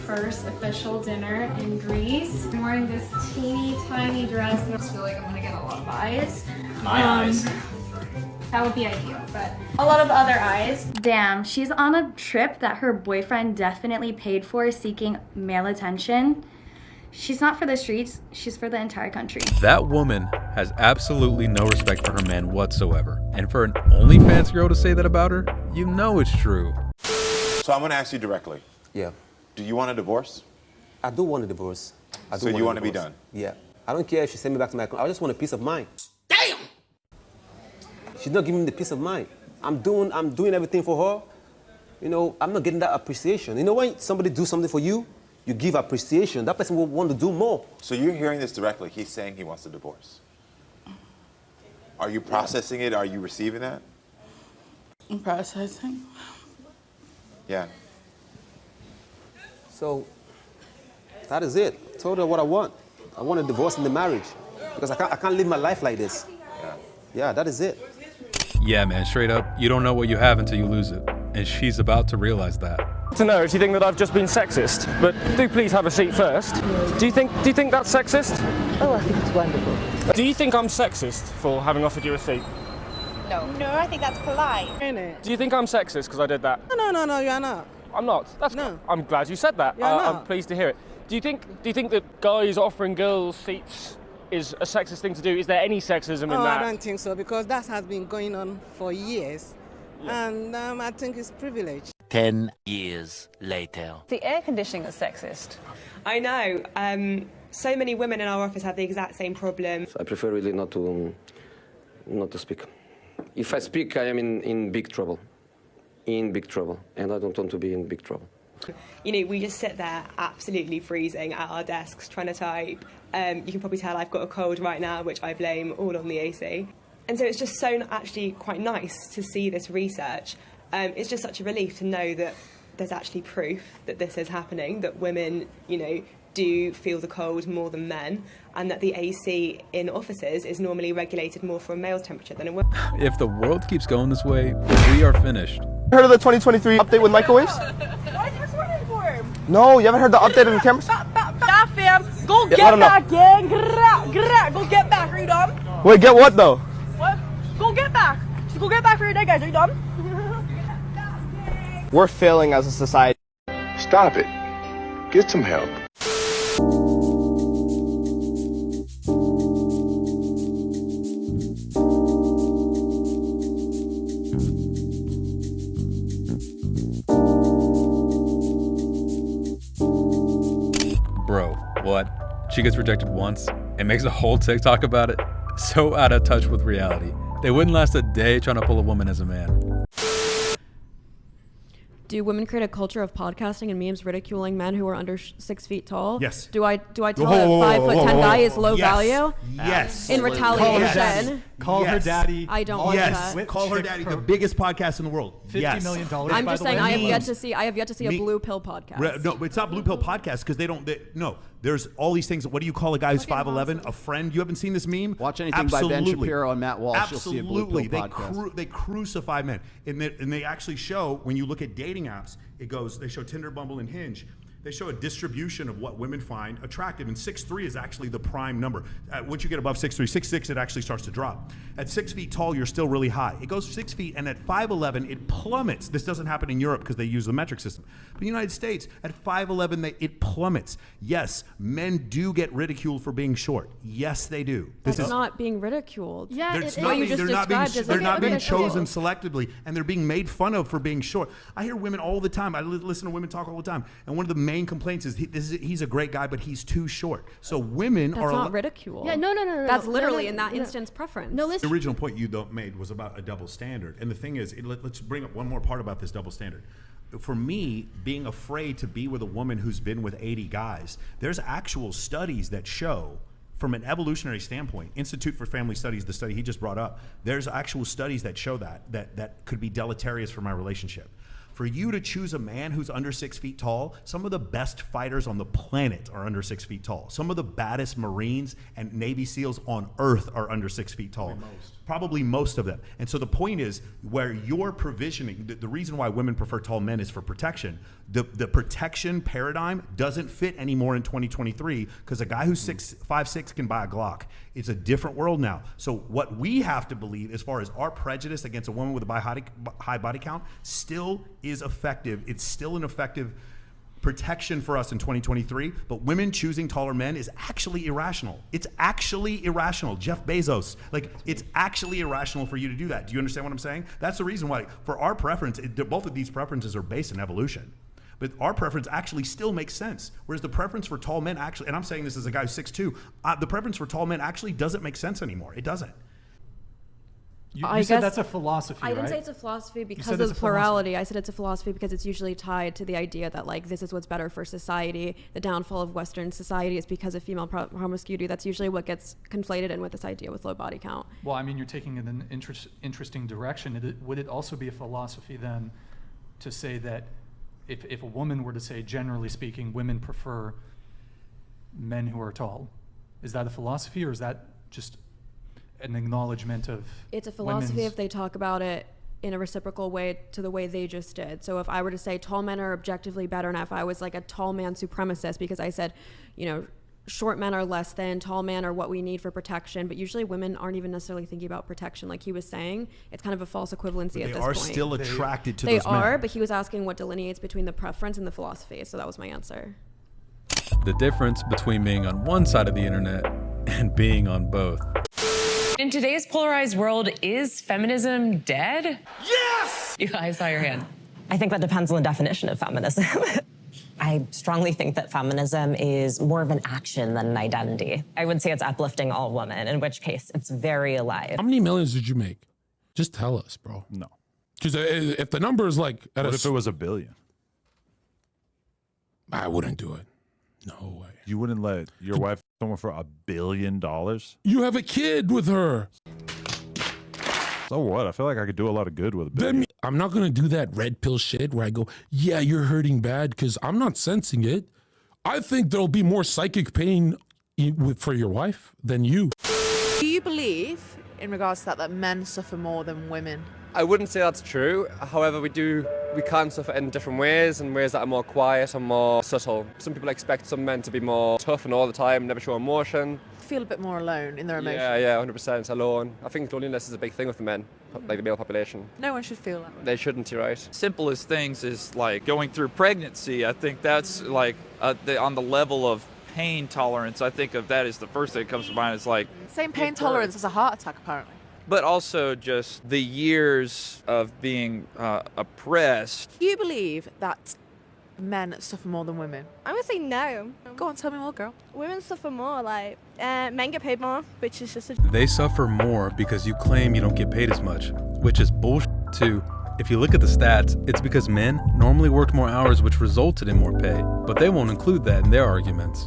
first official dinner in Greece. I'm wearing this teeny tiny dress and I feel like I'm gonna get a lot of eyes. My eyes. That would be ideal, but a lot of other eyes. Damn, she's on a trip that her boyfriend definitely paid for, seeking male attention. She's not for the streets, she's for the entire country. That woman has absolutely no respect for her man whatsoever. And for an OnlyFans girl to say that about her, you know it's true. So I'm gonna ask you directly. Yeah. Do you want a divorce? I do want a divorce. So you want to be done? Yeah. I don't care if she send me back to my country. I just want a peace of mind. Damn! She's not giving me the peace of mind. I'm doing everything for her. You know, I'm not getting that appreciation. You know, when somebody do something for you, you give appreciation. That person will want to do more. So you're hearing this directly. He's saying he wants a divorce. Are you processing it? Are you receiving that? I'm processing. Yeah. So, that is it. I told her what I want. I want a divorce in the marriage. Because I can't live my life like this. Yeah, that is it. Yeah, man, straight up, you don't know what you have until you lose it. And she's about to realize that. To know if you think that I've just been sexist, but do please have a seat first. Do you think that's sexist? Oh, I think it's wonderful. Do you think I'm sexist for having offered you a seat? No. No, I think that's polite. Do you think I'm sexist because I did that? No, you're not. I'm not. I'm glad you said that. I'm pleased to hear it. Do you think that guys offering girls seats is a sexist thing to do? Is there any sexism in that? I don't think so, because that has been going on for years. Yeah. And I think it's privilege. 10 years later. The air conditioning is sexist. I know. So many women in our office have the exact same problem. So I prefer really not to speak. If I speak, I am in big trouble. In big trouble. And I don't want to be in big trouble. You know, we just sit there absolutely freezing at our desks trying to type. You can probably tell I've got a cold right now, which I blame all on the AC. And so it's just so actually quite nice to see this research. It's just such a relief to know that there's actually proof that this is happening, that women, you know, do feel the cold more than men, and that the AC in offices is normally regulated more for a male's temperature than a woman's. If the world keeps going this way, we are finished. Heard of the 2023 update with microwaves? Why is this running for him? No, you haven't heard the update on the cameras? Nah, fam. Go get back, gang. Go get back. Are you dumb? Wait, get what though? What? Go get back. Just go get back for your day, guys. Are you dumb? We're failing as a society. Stop it. Get some help. Bro, what? She gets rejected once and makes a whole TikTok about it? So out of touch with reality. They wouldn't last a day trying to pull a woman as a man. Do women create a culture of podcasting and memes ridiculing men who are under 6 feet tall? Yes. Do I tell a 5'10" guy is low value? Yes. In retaliation. Call her daddy. I don't want that. Call her daddy. The biggest podcast in the world. $50 million. I'm just saying I have yet to see a blue pill podcast. No, it's not blue pill podcast because no. There's all these things. What do you call a guy who's 5'11"? A friend? You haven't seen this meme? Watch anything by Ben Shapiro and Matt Walsh. You'll see a blue pill podcast. They crucify men, and they actually show, when you look at dating apps, they show Tinder, Bumble, and Hinge. They show a distribution of what women find attractive, and 6'3" is actually the prime number. Once you get above 6'3", 6'6", it actually starts to drop. At 6 feet tall, you're still really high. It goes 6 feet, and at 5'11", it plummets. This doesn't happen in Europe because they use the metric system. But in the United States, at 5'11", it plummets. Yes, men do get ridiculed for being short. Yes, they do. That's not being ridiculed. Yeah, they're not being chosen selectively, and they're being made fun of for being short. I hear women all the time. I listen to women talk all the time, and one of the main complaints is he's a great guy, but he's too short. So women That's not ridicule. Yeah, no. That's literally in that instance preference. No, listen. The original point you made was about a double standard, and the thing is, let's bring up one more part about this double standard. For me, being afraid to be with a woman who's been with 80 guys, there's actual studies that show, from an evolutionary standpoint, Institute for Family Studies, the study he just brought up, there's actual studies that show that could be deleterious for my relationship. For you to choose a man who's under 6 feet tall, some of the best fighters on the planet are under 6 feet tall. Some of the baddest Marines and Navy SEALs on earth are under 6 feet tall. Probably most of them. And so the point is, where you're provisioning, the reason why women prefer tall men is for protection. The protection paradigm doesn't fit anymore in 2023 because a guy who's 5'6" can buy a Glock. It's a different world now. So what we have to believe, as far as our prejudice against a woman with a high body count, still is effective. It's still an effective protection for us in 2023, but women choosing taller men is actually irrational. It's actually irrational. Jeff Bezos, like, it's actually irrational for you to do that. Do you understand what I'm saying? That's the reason why, for our preference, both of these preferences are based in evolution. But our preference actually still makes sense. Whereas the preference for tall men actually, and I'm saying this as a guy who's 6'2", the preference for tall men actually doesn't make sense anymore. It doesn't. You said that's a philosophy, I didn't right? say it's a philosophy because of plurality. I said it's a philosophy because it's usually tied to the idea that, like, this is what's better for society. The downfall of Western society is because of female promiscuity. That's usually what gets conflated in with this idea with low body count. Well, I mean, you're taking it in an interesting direction. Would it also be a philosophy then to say that if a woman were to say, generally speaking, women prefer men who are tall, is that a philosophy, or is that just an acknowledgement of it's a philosophy if they talk about it in a reciprocal way to the way they just did. So if I were to say tall men are objectively better, and if I was like a tall man supremacist because I said, you know, short men are less than, tall men are what we need for protection, but usually women aren't even necessarily thinking about protection. Like he was saying, it's kind of a false equivalency at this point. They are still attracted to those men. They are, but he was asking what delineates between the preference and the philosophy, so that was my answer. The difference between being on one side of the internet and being on both. In today's polarized world, is feminism dead? Yes! I saw your hand. I think that depends on the definition of feminism. I strongly think that feminism is more of an action than an identity. I would say it's uplifting all women, in which case it's very alive. How many millions did you make? Just tell us, bro. No. Because if the number is like... What if it was $1 billion? I wouldn't do it. No way. You wouldn't let your wife someone for $1 billion? You have a kid with her. So what? I feel like I could do a lot of good with $1 billion. I'm not going to do that red pill shit where I go, yeah, you're hurting bad, because I'm not sensing it. I think there'll be more psychic pain for your wife than you. Do you believe, in regards to that men suffer more than women? I wouldn't say that's true. However, we can suffer in different ways, and ways that are more quiet and more subtle. Some people expect some men to be more tough and all the time, never show emotion. Feel a bit more alone in their emotions. Yeah, 100% alone. I think loneliness is a big thing with the men, like the male population. No one should feel that way. They shouldn't, you're right. Simplest things is like going through pregnancy. I think that's like on the level of pain tolerance. I think of that as the first thing that comes to mind. Is like same pain tolerance as a heart attack, apparently. But also just the years of being oppressed. Do you believe that men suffer more than women? I would say no. Go on, tell me more, girl. Women suffer more, like, men get paid more, which is just They suffer more because you claim you don't get paid as much, which is bullshit too. If you look at the stats, it's because men normally worked more hours, which resulted in more pay, but they won't include that in their arguments.